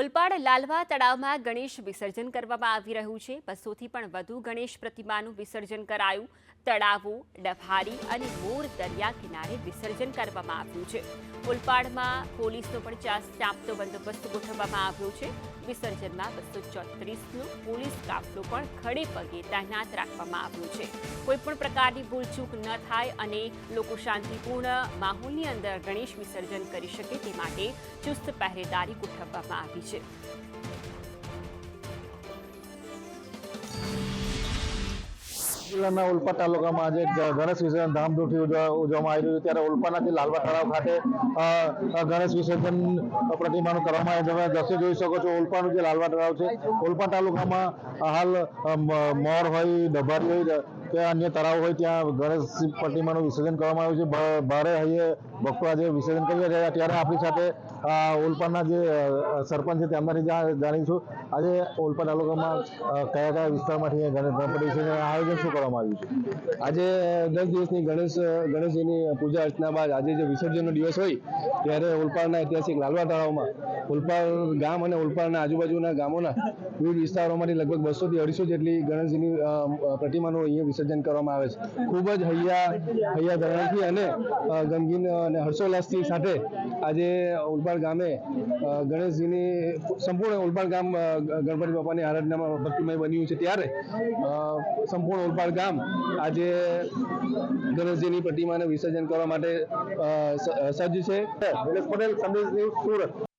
ઉલપાડ લાલવા તળાવમાં ગણેશ વિસર્જન કરવામાં આવી રહ્યું છે। 200 થી પણ વધુ ગણેશ પ્રતિમાનું વિસર્જન કરાયું। તળાવો, ડભારી અને મોર દરિયા કિનારે વિસર્જન કરવામાં આવ્યું છે। ઉલપાડમાં પોલીસનો પણ ચાંપતો બંદોબસ્ત ગોઠવવામાં આવ્યો છે। વિસર્જનમાં 234નો પોલીસ કાફલો પણ ખડે પગે તૈનાત રાખવામાં આવ્યો છે। કોઈપણ પ્રકારની ભૂલચૂક ન થાય અને લોકો શાંતિપૂર્ણ માહોલની અંદર ગણેશ વિસર્જન કરી શકે તે માટે ચુસ્ત પહેરેદારી ગોઠવવામાં આવી છે। જિલ્લાના ઉલપાડ તાલુકામાં આજે ગણેશ વિસર્જન ધામધૂમથી ઉજવવામાં આવી રહ્યું છે। ત્યારે ઉલપાડના લાલવા તળાવ ખાતે ગણેશ વિસર્જન પ્રતિમાનું કરવામાં આવે છે। તમે દ્રશ્ય જોઈ શકો છો, ઉલપાડનું જે લાલવા તળાવ છે, ઉલપાડ તાલુકામાં હાલ મોર હોય, ડભારી હોય કે અન્ય તળાવ હોય ત્યાં ગણેશ પ્રતિમાનું વિસર્જન કરવામાં આવ્યું છે। ભારે હૈયે ભક્તો આજે વિસર્જન કરી રહ્યા। ત્યારે આપણી સાથે ઉલપાડના જે સરપંચ છે તેમનાથી જાણીશું આજે ઉલપાડ તાલુકામાં કયા કયા વિસ્તારમાંથી ગણપતિ વિસર્જન આયોજન શું કરવામાં આવ્યું છે। આજે 10 દિવસની ગણેશજીની પૂજા અર્ચના બાદ આજે જે વિસર્જનનો દિવસ હોય ત્યારે ઉલપાડના ઐતિહાસિક લાલવા તળાવમાં ઉલપાડ ગામ અને ઉલપાડના આજુબાજુના ગામોના વિવિધ વિસ્તારોમાંથી લગભગ 200 થી 250 જેટલી ગણેશજીની પ્રતિમાનું અહીંયા વિસર્જન કરવામાં આવે છે। ખૂબ જ હૈયા ધરણથી અને ગમગીન અને હર્ષોલ્લાસથી સાથે આજે ઉલપાડ ગામે ગણેશજીની સંપૂર્ણ ઉલપાડ ગામ ગણપતિ બાપાની આરાધનામાં ભક્તિમય બન્યું છે। ત્યારે સંપૂર્ણ ઉલપાડ ગામ આજે ગણેશજીની પ્રતિમાને વિસર્જન કરવા માટે સજ્જ છે। પટેલ, સંદેશ ન્યૂઝ, સુરત।